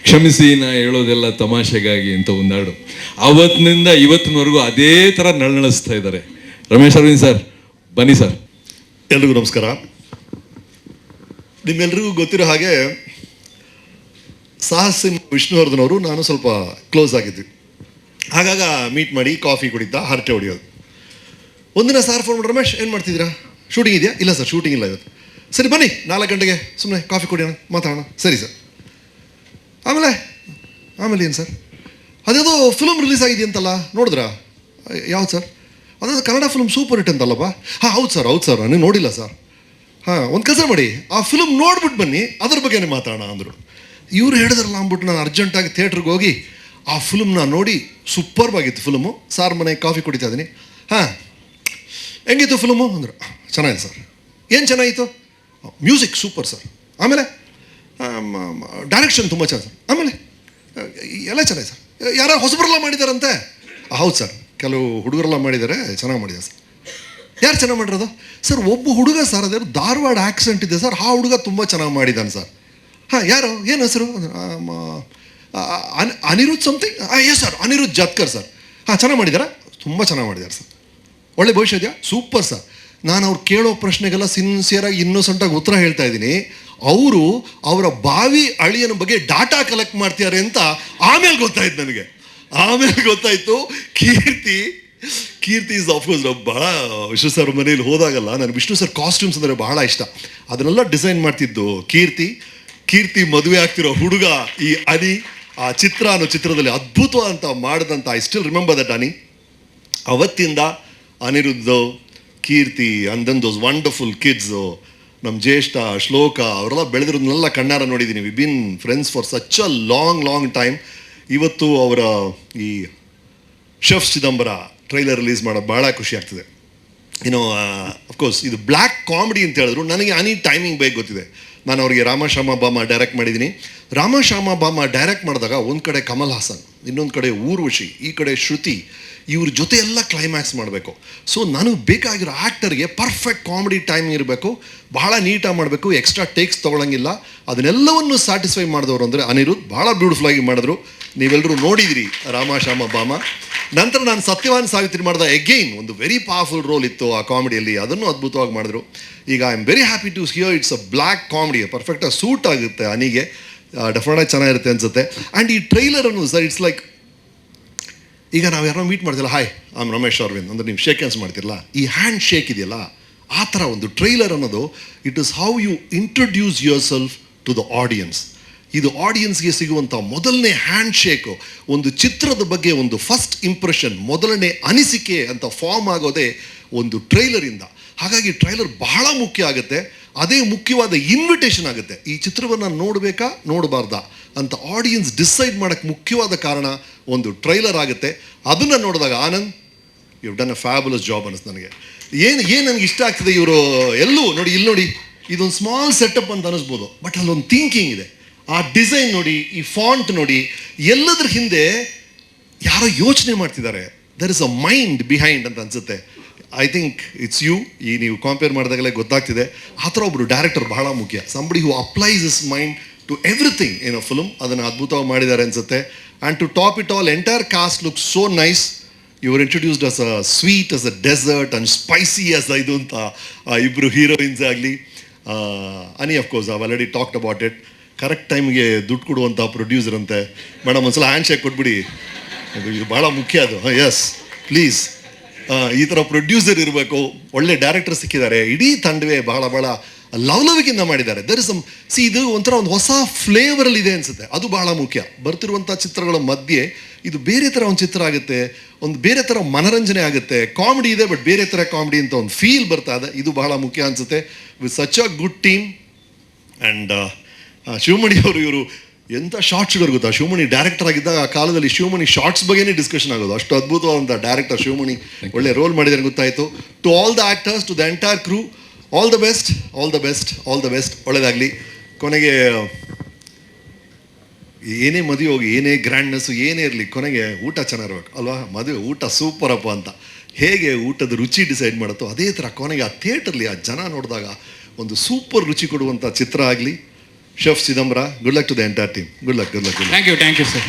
ಕ್ಷಮಿಸಿ ನಾ ಹೇಳೋದೆಲ್ಲ ತಮಾಷೆಗಾಗಿ ಅಂತ ಒಂದಾಡು. ಅವತ್ತಿನಿಂದ ಇವತ್ತಿನವರೆಗೂ ಅದೇ ಥರ ನಳನಳಿಸ್ತಾ ಇದ್ದಾರೆ. ರಮೇಶ್ ಅರವಿಂದ್ ಸರ್, ಬನ್ನಿ ಸರ್. ಎಲ್ರಿಗೂ ನಮಸ್ಕಾರ. ನಿಮ್ಮೆಲ್ರಿಗೂ ಗೊತ್ತಿರೋ ಹಾಗೆ ಸಾಹಸ್ ವಿಷ್ಣುವರ್ಧನ್ ಅವರು ನಾನು ಸ್ವಲ್ಪ ಕ್ಲೋಸ್ ಆಗಿದ್ವಿ. ಆಗಾಗ ಮೀಟ್ ಮಾಡಿ ಕಾಫಿ ಕುಡಿತಾ ಹರಟೆ ಹೊಡಿಯೋದು. ಒಂದಿನ ಸಾರ್ ಫೋನ್ ಮಾಡಿ, ರಮೇಶ್ ಏನು ಮಾಡ್ತಿದ್ದೀರಾ, ಶೂಟಿಂಗ್ ಇದೆಯಾ? ಇಲ್ಲ ಸರ್, ಶೂಟಿಂಗ್ ಇಲ್ಲ ಇವತ್ತು. ಸರಿ ಬನ್ನಿ 4 ಗಂಟೆಗೆ ಸುಮ್ಮನೆ ಕಾಫಿ ಕುಡಿಯೋಣ, ಮಾತಾಡೋಣ. ಸರಿ ಸರ್. ಆಮೇಲೆ ಏನು ಸರ್, ಅದೇದೋ ಫಿಲ್ಮ್ ರಿಲೀಸ್ ಆಗಿದೆಯಂತಲ್ಲ, ನೋಡಿದ್ರಾ? ಯಾವ್ದು ಸರ್? ಅದಾದ ಕನ್ನಡ ಫಿಲ್ಮ್ ಸೂಪರ್ ಹಿಟ್ ಅಂತಲ್ಲಪ್ಪ. ಹಾಂ ಹೌದು ಸರ್, ನಾನು ನೋಡಿಲ್ಲ ಸರ್. ಹಾಂ, ಒಂದು ಕೆಲಸ ಮಾಡಿ, ಆ ಫಿಲ್ಮ್ ನೋಡ್ಬಿಟ್ಟು ಬನ್ನಿ, ಅದ್ರ ಬಗ್ಗೆನೇ ಮಾತಾಡೋಣ ಅಂದರು. ಇವ್ರು ಹೇಳಿದ್ರಲ್ಲ ಅಂದ್ಬಿಟ್ಟು ನಾನು ಅರ್ಜೆಂಟಾಗಿ ಥಿಯೇಟ್ರಿಗೆ ಹೋಗಿ ಆ ಫಿಲ್ಮ್ನ ನೋಡಿ, ಸೂಪರ್ವಾಗಿತ್ತು ಫಿಲ್ಮು. ಸಾರ್ ಮನೆಗೆ ಕಾಫಿ ಕುಡಿತಾ ಇದ್ದೀನಿ. ಹಾಂ, ಹೆಂಗಿತ್ತು ಫಿಲ್ಮು ಅಂದರು. ಚೆನ್ನಾಗಿದೆ ಸರ್. ಏನು ಚೆನ್ನಾಗಿತ್ತು? Music super sir. ಆಮೇಲೆ ಡೈರೆಕ್ಷನ್ ತುಂಬ ಚೆನ್ನಾಗಿ ಸರ್. ಆಮೇಲೆ ಎಲ್ಲ ಚೆನ್ನಾಗಿದೆ ಸರ್. ಯಾರೋ ಹೊಸಬರೆಲ್ಲ ಮಾಡಿದಾರಂತೆ? ಹೌದು ಸರ್, ಕೆಲವು ಹುಡುಗರೆಲ್ಲ ಮಾಡಿದ್ದಾರೆ, ಚೆನ್ನಾಗಿ ಮಾಡಿದ್ದಾರೆ ಸರ್. ಯಾರು ಚೆನ್ನಾಗಿ ಮಾಡಿರೋದು ಸರ್? ಒಬ್ಬ ಹುಡುಗ ಸರ್, ಅದೇ ಧಾರವಾಡ ಆಕ್ಸೆಂಟ್ ಇದೆ ಸರ್, ಆ ಹುಡುಗ ತುಂಬ ಚೆನ್ನಾಗಿ ಮಾಡಿದ್ದಾನೆ ಸರ್. ಹಾಂ, ಯಾರು, ಏನು ಹೆಸರು? Anirudh something. Yes sir, Anirudh Jatkar sir. ಹಾಂ, ಚೆನ್ನಾಗಿ ಮಾಡಿದ್ದಾರೆ, ತುಂಬ ಚೆನ್ನಾಗಿ ಮಾಡಿದ್ದಾರೆ ಸರ್. ಒಳ್ಳೆ ಭವಿಷ್ಯ ಇದೆಯಾ? Super sir. ನಾನು ಅವ್ರು ಕೇಳೋ ಪ್ರಶ್ನೆಗೆಲ್ಲ ಸಿನ್ಸಿಯರಾಗಿ ಇನ್ನೋಸೆಂಟಾಗಿ ಉತ್ತರ ಹೇಳ್ತಾ ಇದ್ದೀನಿ. ಅವರು ಅವರ ಬಾವಿ ಅಳಿಯನ ಬಗ್ಗೆ ಡಾಟಾ ಕಲೆಕ್ಟ್ ಮಾಡ್ತಿದ್ದಾರೆ ಅಂತ ಆಮೇಲೆ ಗೊತ್ತಾಯ್ತು ನನಗೆ. ಕೀರ್ತಿ ಇಸ್ ಆಫ್ಕೋರ್ಸ್ ಭಾಳ ವಿಷ್ಣು ಸರ್ ಮನೇಲಿ ಹೋದಾಗಲ್ಲ, ನನಗೆ ವಿಷ್ಣು ಸರ್ ಕಾಸ್ಟ್ಯೂಮ್ಸ್ ಅಂದರೆ ಬಹಳ ಇಷ್ಟ. ಅದನ್ನೆಲ್ಲ ಡಿಸೈನ್ ಮಾಡ್ತಿದ್ದು ಕೀರ್ತಿ ಮದುವೆ ಆಗ್ತಿರೋ ಹುಡುಗ ಈ ಅನಿ. ಆ ಚಿತ್ರ ಅನ್ನೋ ಚಿತ್ರದಲ್ಲಿ ಅದ್ಭುತವಾದಂಥ ಮಾಡಿದಂಥ I still remember that Ani. ಅವತ್ತಿಂದ Anirudh, Keerthi and then those wonderful kids, ನಮ್ಮ ಜ್ಯೇಷ್ಠ, ಶ್ಲೋಕ, ಅವರೆಲ್ಲ ಬೆಳೆದಿರೋದನ್ನೆಲ್ಲ ಕಣ್ಣಾರ ನೋಡಿದ್ದೀನಿ. We been friends for such a long time. ಇವತ್ತು ಅವರ ಈ ಶೆಫ್ ಚಿದಂಬರ ಟ್ರೈಲರ್ ರಿಲೀಸ್ ಮಾಡೋದು ಭಾಳ ಖುಷಿ ಆಗ್ತಿದೆ. ಅಫ್ಕೋರ್ಸ್ ಇದು ಬ್ಲ್ಯಾಕ್ ಕಾಮಿಡಿ ಅಂತ ಹೇಳಿದ್ರು. ನನಗೆ ಅನಿ ಟೈಮಿಂಗ್ ಬೇಕು ಗೊತ್ತಿದೆ. ನಾನು ಅವರಿಗೆ ರಾಮಶ್ಯಾಮ ಬಾಮ ಡೈರೆಕ್ಟ್ ಮಾಡಿದ್ದೀನಿ. ರಾಮಶ್ಯಾಮ ಬಾಮ ಡೈರೆಕ್ಟ್ ಮಾಡಿದಾಗ ಒಂದು ಕಡೆ ಕಮಲ್ ಹಾಸನ್, ಇನ್ನೊಂದು ಕಡೆ ಊರ್ವಶಿ, ಈ ಕಡೆ ಶ್ರುತಿ, ಇವ್ರ ಜೊತೆ ಎಲ್ಲ ಕ್ಲೈಮ್ಯಾಕ್ಸ್ ಮಾಡಬೇಕು. ಸೊ ನನಗೆ ಬೇಕಾಗಿರೋ ಆ್ಯಕ್ಟರ್ಗೆ ಪರ್ಫೆಕ್ಟ್ ಕಾಮಿಡಿ ಟೈಮಿಂಗ್ ಇರಬೇಕು, ಬಹಳ ನೀಟಾಗಿ ಮಾಡಬೇಕು, ಎಕ್ಸ್ಟ್ರಾ ಟೇಕ್ಸ್ ತೊಗೊಳಂಗಿಲ್ಲ. ಅದನ್ನೆಲ್ಲವನ್ನು ಸ್ಯಾಟಿಸ್ಫೈ ಮಾಡಿದವರು ಅಂದರೆ ಅನಿರುದ್ಧ್. ಭಾಳ ಬ್ಯೂಟಿಫುಲ್ಲಾಗಿ ಮಾಡಿದ್ರು. ನೀವೆಲ್ಲರೂ ನೋಡಿದಿರಿ ರಾಮಶ್ಯಾಮ ಬಾಮ. ನಂತರ ನಾನು ಸತ್ಯವಾನ್ ಸಾವಿತ್ರಿ ಮಾಡಿದ ಎಗೈನ್ ಒಂದು ವೆರಿ ಪವರ್ಫುಲ್ ರೋಲ್ ಇತ್ತು ಆ ಕಾಮಿಡಿಯಲ್ಲಿ, ಅದನ್ನು ಅದ್ಭುತವಾಗಿ ಮಾಡಿದ್ರು. ಈಗ I am very happy to hear it's a black comedy, ಪರ್ಫೆಕ್ಟಾಗಿ ಸೂಟ್ ಆಗುತ್ತೆ ಅನಿಗೆ, ಡೆಫಿನೆಟಾಗಿ ಚೆನ್ನಾಗಿರುತ್ತೆ ಅನಿಸುತ್ತೆ. ಆ್ಯಂಡ್ ಈ ಟ್ರೈಲರನ್ನು ಸರ್, ಇಟ್ಸ್ ಲೈಕ್ ಈಗ ನಾವು ಯಾರೋ ಮೀಟ್ ಮಾಡ್ತಿಲ್ಲ, ಹಾಯ್ ಐ ರಮೇಶ್ ಅರವಿಂದ್ ಅಂದರೆ ನೀವು ಶೇಕ್ ಹ್ಯಾಂಡ್ಸ್ ಮಾಡ್ತಿರಲ್ಲ, ಈ ಹ್ಯಾಂಡ್ ಶೇಕ್ ಇದೆಯಲ್ಲ, ಆ ಥರ ಒಂದು ಟ್ರೈಲರ್ ಅನ್ನೋದು it is how you introduce yourself to the audience. ಇದು ಆಡಿಯನ್ಸ್ಗೆ ಸಿಗುವಂಥ ಮೊದಲನೇ ಹ್ಯಾಂಡ್ ಶೇಕು, ಒಂದು ಚಿತ್ರದ ಬಗ್ಗೆ ಒಂದು ಫಸ್ಟ್ ಇಂಪ್ರೆಷನ್, ಮೊದಲನೇ ಅನಿಸಿಕೆ ಅಂತ ಫಾರ್ಮ್ ಆಗೋದೇ ಒಂದು ಟ್ರೈಲರಿಂದ. ಹಾಗಾಗಿ ಟ್ರೈಲರ್ ಬಹಳ ಮುಖ್ಯ ಆಗುತ್ತೆ. ಅದೇ ಮುಖ್ಯವಾದ ಇನ್ವಿಟೇಷನ್ ಆಗುತ್ತೆ. ಈ ಚಿತ್ರವನ್ನು ನೋಡಬೇಕಾ ನೋಡಬಾರ್ದಾ ಅಂತ ಆಡಿಯನ್ಸ್ ಡಿಸೈಡ್ ಮಾಡೋಕ್ಕೆ ಮುಖ್ಯವಾದ ಕಾರಣ ಒಂದು ಟ್ರೈಲರ್ ಆಗುತ್ತೆ. ಅದನ್ನು ನೋಡಿದಾಗ Anand, you done a fabulous job ಅನ್ನಿಸ್ತು ನನಗೆ. ಏನು ನನಗೆ ಇಷ್ಟ ಆಗ್ತದೆ, ಇವರು ಎಲ್ಲೂ ನೋಡಿ, ಇಲ್ಲಿ ನೋಡಿ, ಇದೊಂದು ಸ್ಮಾಲ್ ಸೆಟಪ್ ಅಂತ ಅನ್ನಿಸ್ಬೋದು, ಬಟ್ ಅಲ್ಲೊಂದು ಥಿಂಕಿಂಗ್ ಇದೆ. ಆ ಡಿಸೈನ್ ನೋಡಿ, ಈ ಫಾಂಟ್ ನೋಡಿ, ಎಲ್ಲದ್ರ ಹಿಂದೆ ಯಾರೋ ಯೋಚನೆ ಮಾಡ್ತಿದ್ದಾರೆ. There is a mind behind ಅಂತ ಅನಿಸುತ್ತೆ. I think it's you. ಈ ನೀವು ಕಂಪೇರ್ ಮಾಡಿದಾಗಲೇ ಗೊತ್ತಾಗ್ತಿದೆ. ಆ ಥರ ಒಬ್ಬರು ಡೈರೆಕ್ಟರ್ ಬಹಳ ಮುಖ್ಯ. Somebody who applies his mind to everything in a film. ಅದನ್ನು ಅದ್ಭುತವಾಗಿ ಮಾಡಿದ್ದಾರೆ ಅನಿಸುತ್ತೆ. And to top it all, entire cast looks so nice. You are introduced as a sweet, as a dessert and spicy as ಇದು ಅಂತ ಇಬ್ಬರು heroines ಆಗಲಿ. ಅನಿ of course I've already talked about it. Correct ಟೈಮ್ಗೆ ದುಡ್ಡು ಕೊಡುವಂಥ ಪ್ರೊಡ್ಯೂಸರ್ ಅಂತೆ. Madam ಒಂದ್ಸಲ ಹ್ಯಾಂಡ್ ಶೇಕ್ ಕೊಟ್ಬಿಡಿ, ಇದು ಭಾಳ ಮುಖ್ಯ ಅದು. ಎಸ್ ಪ್ಲೀಸ್, ಈ ಥರ ಪ್ರೊಡ್ಯೂಸರ್ ಇರಬೇಕು. ಒಳ್ಳೆ ಡೈರೆಕ್ಟರ್ ಸಿಕ್ಕಿದ್ದಾರೆ. ಇಡೀ ತಂಡವೇ ಬಹಳ ಲವಲವಿಕೆಯಿಂದ ಮಾಡಿದ್ದಾರೆ. ದರ್ ಇಸ್ ಇದು ಒಂಥರ ಒಂದು ಹೊಸ ಫ್ಲೇವರಲ್ಲಿ ಇದೆ ಅನಿಸುತ್ತೆ. ಅದು ಬಹಳ ಮುಖ್ಯ. ಬರ್ತಿರುವಂಥ ಚಿತ್ರಗಳ ಮಧ್ಯೆ ಇದು ಬೇರೆ ಥರ ಒಂದು ಚಿತ್ರ ಆಗುತ್ತೆ, ಒಂದು ಬೇರೆ ಥರ ಮನರಂಜನೆ ಆಗುತ್ತೆ. ಕಾಮಿಡಿ ಇದೆ, ಬಟ್ ಬೇರೆ ಥರ ಕಾಮಿಡಿ ಅಂತ ಒಂದು ಫೀಲ್ ಬರ್ತಾ ಇದೆ. ಇದು ಬಹಳ ಮುಖ್ಯ ಅನಿಸುತ್ತೆ. With such a good team. And Sivamani ಅವರು, ಇವರು ಎಂಥ ಶಾರ್ಟ್ಸ್ಗಳು ಗೊತ್ತಾ? ಶಿವಮಣಿ ಡೈರೆಕ್ಟರ್ ಆಗಿದ್ದಾಗ ಆ ಕಾಲದಲ್ಲಿ ಶಿವಮಣಿ ಶಾರ್ಟ್ಸ್ ಬಗ್ಗೆನೇ ಡಿಸ್ಕಷನ್ ಆಗೋದು. ಅಷ್ಟು ಅದ್ಭುತವಾದಂಥ ಡೈರೆಕ್ಟರ್ ಶಿವಮಣಿ. ಒಳ್ಳೆ ರೋಲ್ ಮಾಡಿದ್ದಾರೆ ಗೊತ್ತಾಯಿತು. To all the actors, to the entire crew, all the best. ಒಳ್ಳೆಯದಾಗಲಿ. ಕೊನೆಗೆ ಏನೇ ಮದುವೆ ಹೋಗಿ, ಏನೇ ಗ್ರ್ಯಾಂಡ್ನೆಸ್ಸು ಏನೇ ಇರಲಿ, ಕೊನೆಗೆ ಊಟ ಚೆನ್ನಾಗಿರ್ಬೇಕು ಅಲ್ವಾ? ಮದುವೆ ಊಟ ಸೂಪರಪ್ಪ ಅಂತ ಹೇಗೆ ಊಟದ ರುಚಿ ಡಿಸೈಡ್ ಮಾಡುತ್ತೋ ಅದೇ ಥರ ಕೊನೆಗೆ ಆ ಥಿಯೇಟ್ರಲ್ಲಿ ಆ ಜನ ನೋಡಿದಾಗ ಒಂದು ಸೂಪರ್ ರುಚಿ ಕೊಡುವಂಥ ಚಿತ್ರ ಆಗಲಿ. Chef Chidambara, good luck to the entire team. Good luck. Thank you sir.